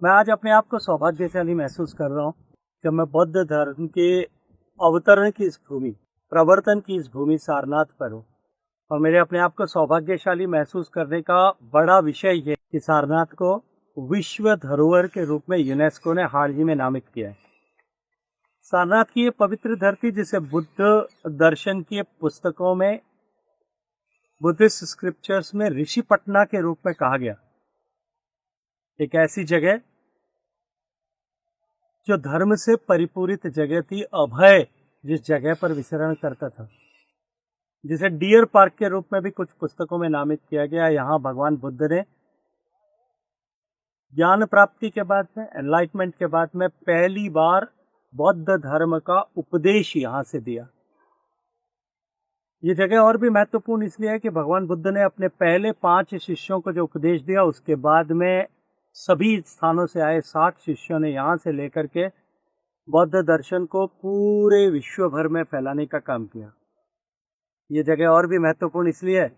मैं आज अपने आप को सौभाग्यशाली महसूस कर रहा हूँ जब मैं बौद्ध धर्म के अवतरण की इस भूमि, प्रवर्तन की इस भूमि सारनाथ पर हूँ। और मेरे अपने आप को सौभाग्यशाली महसूस करने का बड़ा विषय ये कि सारनाथ को विश्व धरोहर के रूप में यूनेस्को ने हाल ही में नामित किया है। सारनाथ की ये पवित्र धरती जिसे बुद्ध दर्शन की पुस्तकों में, बुद्धिस्ट स्क्रिप्चर्स में ऋषिपटना के रूप में कहा गया, एक ऐसी जगह जो धर्म से परिपूरित जगह थी, अभय जिस जगह पर विचरण करता था, जिसे डियर पार्क के रूप में भी कुछ पुस्तकों में नामित किया गया। यहाँ भगवान बुद्ध ने ज्ञान प्राप्ति के बाद में, एनलाइटमेंट के बाद में पहली बार बौद्ध धर्म का उपदेश यहाँ से दिया। ये जगह और भी महत्वपूर्ण इसलिए है कि भगवान बुद्ध ने अपने पहले 5 शिष्यों को जो उपदेश दिया, उसके बाद में सभी स्थानों से आए 60 शिष्यों ने यहाँ से लेकर के बौद्ध दर्शन को पूरे विश्व भर में फैलाने का काम किया। ये जगह और भी महत्वपूर्ण इसलिए है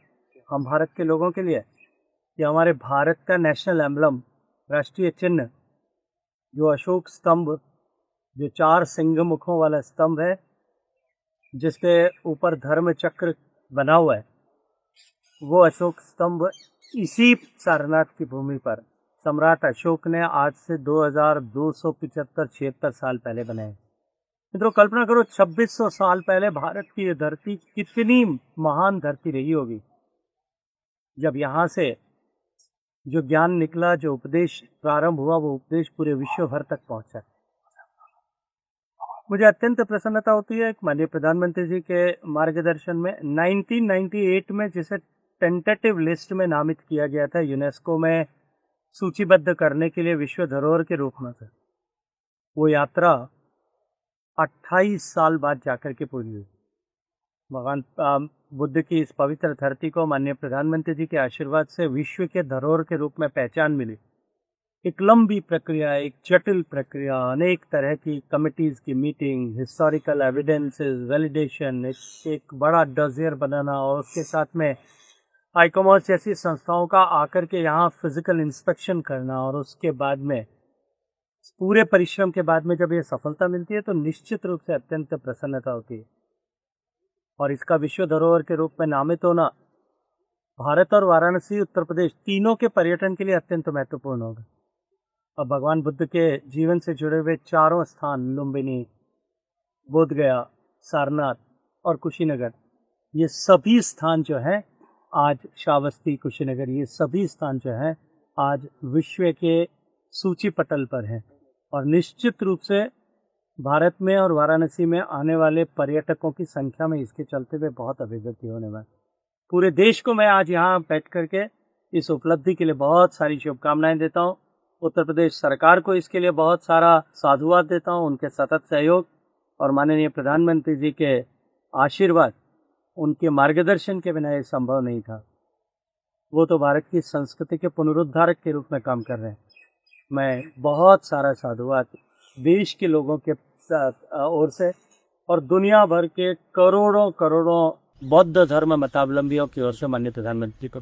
हम भारत के लोगों के लिए कि हमारे भारत का नेशनल एम्बलम, राष्ट्रीय चिन्ह, जो अशोक स्तंभ, जो 4 सिंह मुखों वाला स्तंभ है, जिसके ऊपर धर्म चक्र बना हुआ है, वो अशोक स्तंभ इसी सारनाथ की भूमि पर सम्राट अशोक ने आज से 2275-76 साल पहले बनाए। मित्रों, कल्पना करो 2600 साल पहले भारत की ये धरती कितनी महान धरती रही होगी, जब यहाँ से जो ज्ञान निकला, जो उपदेश प्रारंभ हुआ, वो उपदेश पूरे विश्व भर तक पहुंचा। मुझे अत्यंत प्रसन्नता होती है माननीय प्रधानमंत्री जी के मार्गदर्शन में 1998 में जिसे टेंटेटिव लिस्ट में नामित किया गया था, यूनेस्को में सूचीबद्ध करने के लिए विश्व धरोहर के रूप में, वो यात्रा 28 साल बाद जाकर के पूरी हुई। भगवान बुद्ध की इस पवित्र धरती को माननीय प्रधानमंत्री जी के आशीर्वाद से विश्व के धरोहर के रूप में पहचान मिली। एक लंबी प्रक्रिया, एक जटिल प्रक्रिया, अनेक तरह की कमिटीज़ की मीटिंग, हिस्टोरिकल एविडेंसेस, वैलिडेशन, एक बड़ा डोसियर बनाना, और उसके साथ में आईकॉमर्स जैसी संस्थाओं का आकर के यहाँ फिजिकल इंस्पेक्शन करना, और उसके बाद में पूरे परिश्रम के बाद में जब ये सफलता मिलती है तो निश्चित रूप से अत्यंत प्रसन्नता होती है। और इसका विश्व धरोहर के रूप में नामित होना भारत और वाराणसी, उत्तर प्रदेश, तीनों के पर्यटन के लिए अत्यंत महत्वपूर्ण होगा। और भगवान बुद्ध के जीवन से जुड़े हुए 4 स्थान, लुम्बिनी, बोधगया, सारनाथ और कुशीनगर, ये सभी स्थान जो हैं आज, श्रावस्ती, कुशीनगर, ये सभी स्थान जो हैं आज विश्व के सूची पटल पर हैं। और निश्चित रूप से भारत में और वाराणसी में आने वाले पर्यटकों की संख्या में इसके चलते हुए बहुत अभिवृद्धि होने वाली। पूरे देश को मैं आज यहाँ बैठ करके इस उपलब्धि के लिए बहुत सारी शुभकामनाएं देता हूँ। उत्तर प्रदेश सरकार को इसके लिए बहुत सारा साधुवाद देता हूँ। उनके सतत सहयोग और माननीय प्रधानमंत्री जी के आशीर्वाद, उनके मार्गदर्शन के बिना ये संभव नहीं था। वो तो भारत की संस्कृति के पुनरुद्धारक के रूप में काम कर रहे हैं। मैं बहुत सारा साधुवाद देश के लोगों के ओर से और दुनिया भर के करोड़ों बौद्ध धर्म मतावलंबियों की ओर से माननीय प्रधानमंत्री को